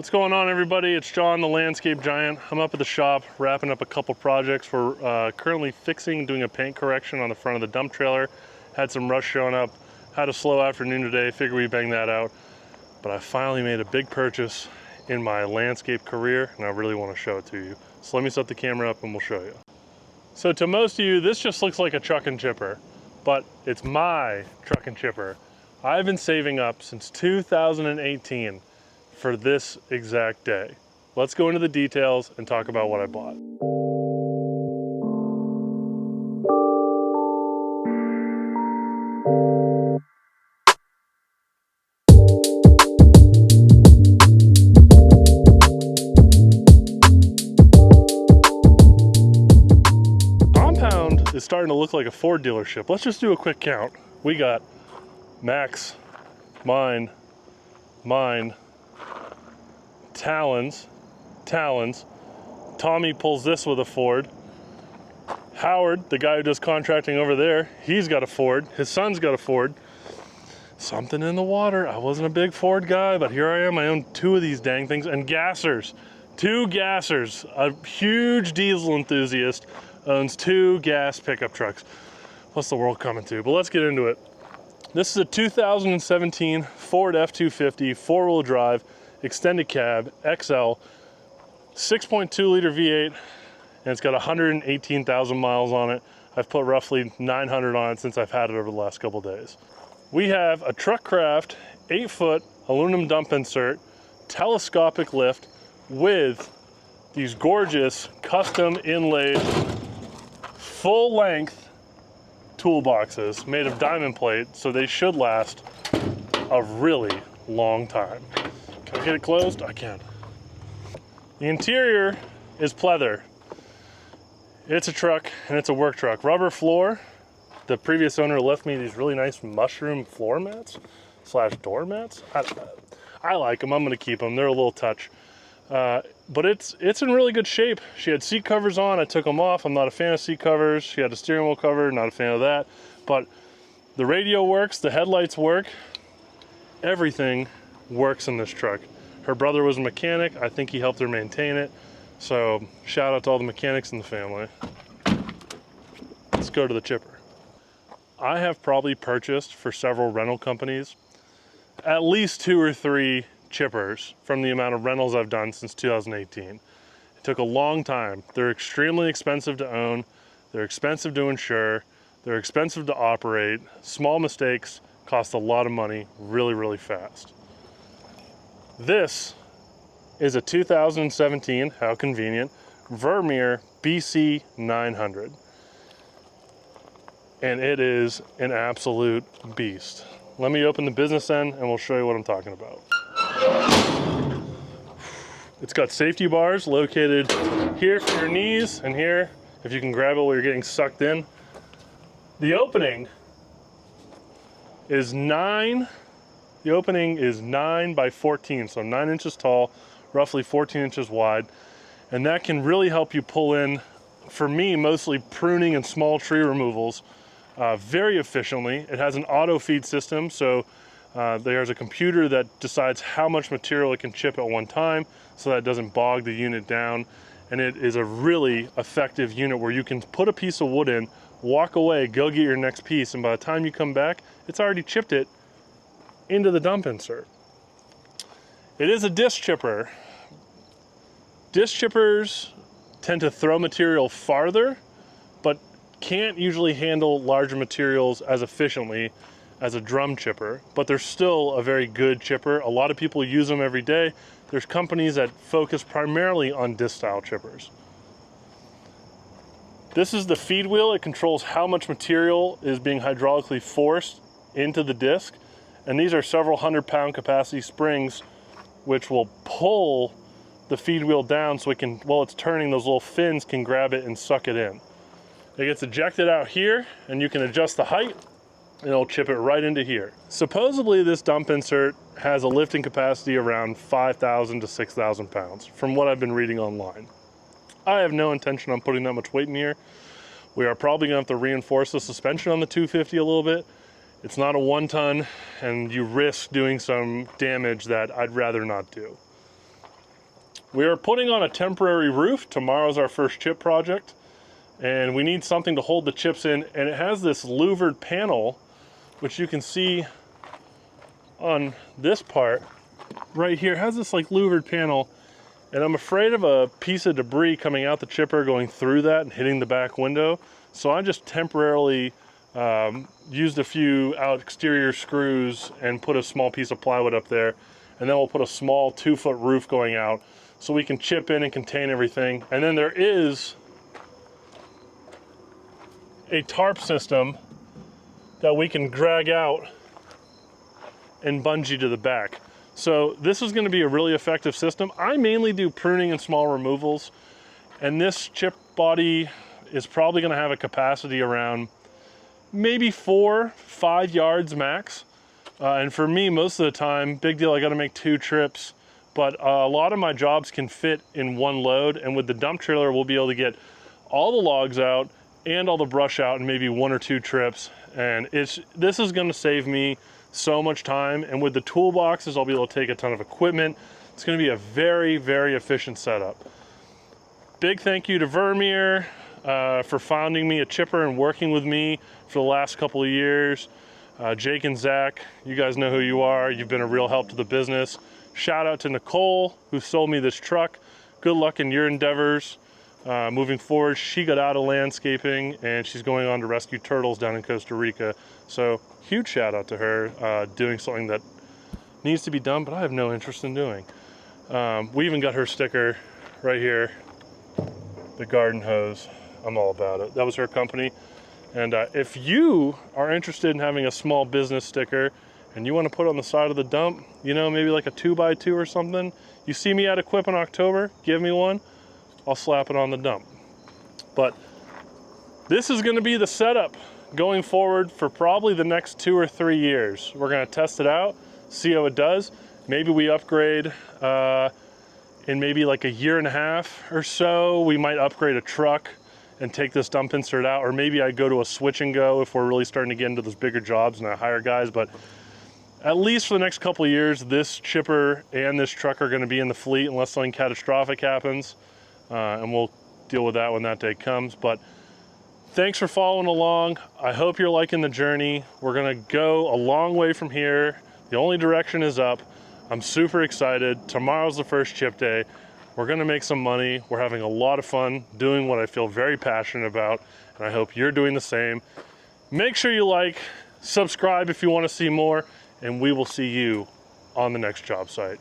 What's going on, everybody? It's John, the landscape giant. I'm up at the shop wrapping up a couple projects. We're currently doing a paint correction on the front of the dump trailer. Had some rust showing up. Had a slow afternoon today. Figured we'd bang that out. But I finally made a big purchase in my landscape career, and I really want to show it to you. So let me set the camera up and we'll show you. So to most of you, this just looks like a truck and chipper, but it's my truck and chipper. I've been saving up since 2018 for this exact day. Let's go into the details and talk about what I bought. Compound is starting to look like a Ford dealership. Let's just do a quick count. We got Max, mine, Talons. Tommy pulls this with a Ford. Howard, the guy who does contracting over there, he's got a Ford. His son's got a Ford. Something in the water. I wasn't a big Ford guy, but here I am. I own two of these dang things. And gassers. Two gassers. A huge diesel enthusiast owns two gas pickup trucks. What's the world coming to? But let's get into it. This is a 2017 Ford F-250 four-wheel drive extended cab XL 6.2 liter V8, and it's got 118,000 miles on it. I've put roughly 900 on it since I've had it over the last couple days. We have a Truckcraft 8-foot aluminum dump insert telescopic lift with these gorgeous custom inlaid full length toolboxes made of diamond plate, so they should last a really long time. Can I get it closed? I can. The interior is pleather. It's a truck and it's a work truck. Rubber floor. The previous owner left me these really nice mushroom floor mats / door mats. I like them. I'm going to keep them. They're a little touch. But it's in really good shape. She had seat covers on. I took them off. I'm not a fan of seat covers. She had a steering wheel cover. Not a fan of that. But the radio works. The headlights work. Everything works in this truck. Her brother was a mechanic. I think he helped her maintain it. So shout out to all the mechanics in the family. Let's go to the chipper. I have probably purchased for several rental companies at least 2 or 3 chippers from the amount of rentals I've done since 2018. It took a long time. They're extremely expensive to own. They're expensive to insure. They're expensive to operate. Small mistakes cost a lot of money really, really fast. This is a 2017, how convenient, Vermeer BC 900. And it is an absolute beast. Let me open the business end and we'll show you what I'm talking about. It's got safety bars located here for your knees and here if you can grab it while you're getting sucked in. The opening is 9 by 14, so 9 inches tall, roughly 14 inches wide, and that can really help you pull in, for me, mostly pruning and small tree removals very efficiently. It has an auto feed system, so there's a computer that decides how much material it can chip at one time so that it doesn't bog the unit down, and it is a really effective unit where you can put a piece of wood in, walk away, go get your next piece, and by the time you come back, it's already chipped it into the dump insert. It is a disc chipper. Disc chippers tend to throw material farther, but can't usually handle larger materials as efficiently as a drum chipper, but they're still a very good chipper. A lot of people use them every day. There's companies that focus primarily on disc style chippers. This is the feed wheel. It controls how much material is being hydraulically forced into the disc. And these are several 100-pound capacity springs, which will pull the feed wheel down so it can, while it's turning, those little fins can grab it and suck it in. It gets ejected out here, and you can adjust the height, and it'll chip it right into here. Supposedly, this dump insert has a lifting capacity around 5,000 to 6,000 pounds, from what I've been reading online. I have no intention on putting that much weight in here. We are probably gonna have to reinforce the suspension on the 250 a little bit. It's not a 1 ton, and you risk doing some damage that I'd rather not do. We are putting on a temporary roof. Tomorrow's our first chip project, and we need something to hold the chips in, and it has this louvered panel, which you can see on this part right here. It has this like louvered panel, and I'm afraid of a piece of debris coming out the chipper going through that and hitting the back window. So I just temporarily used a few exterior screws and put a small piece of plywood up there, and then we'll put a small 2-foot roof going out so we can chip in and contain everything. And then there is a tarp system that we can drag out and bungee to the back. So this is going to be a really effective system. I mainly do pruning and small removals, and this chip body is probably going to have a capacity around maybe 4-5 yards max. And for me, most of the time, big deal, I got to make 2 trips. But a lot of my jobs can fit in one load, and with the dump trailer, we'll be able to get all the logs out and all the brush out in maybe 1 or 2 trips. And this is going to save me so much time. And with the toolboxes, I'll be able to take a ton of equipment. It's going to be a very, very efficient setup. Big thank you to Vermeer for founding me a chipper and working with me for the last couple of years. Jake and Zach, you guys know who you are. You've been a real help to the business. Shout out to Nicole, who sold me this truck. Good luck in your endeavors. Moving forward, she got out of landscaping and she's going on to rescue turtles down in Costa Rica. So huge shout out to her, doing something that needs to be done, but I have no interest in doing. We even got her sticker right here, the garden hose. I'm all about it. That was her company. And if you are interested in having a small business sticker and you want to put it on the side of the dump, you know, maybe like a 2x2 or something, you see me at Equip in October, give me one, I'll slap it on the dump. But this is going to be the setup going forward for probably the next 2 or 3 years. We're going to test it out, see how it does. Maybe we upgrade in maybe like 1.5 years or so. We might upgrade a truck and take this dump insert out, or maybe I go to a switch and go if we're really starting to get into those bigger jobs and I hire guys. But at least for the next couple of years, this chipper and this truck are going to be in the fleet unless something catastrophic happens, and we'll deal with that when that day comes. But thanks for following along. I hope you're liking the journey. We're going to go a long way from here. The only direction is up. I'm super excited. Tomorrow's the first chip day. We're gonna make some money. We're having a lot of fun doing what I feel very passionate about, and I hope you're doing the same. Make sure you like, subscribe if you want to see more, and we will see you on the next job site.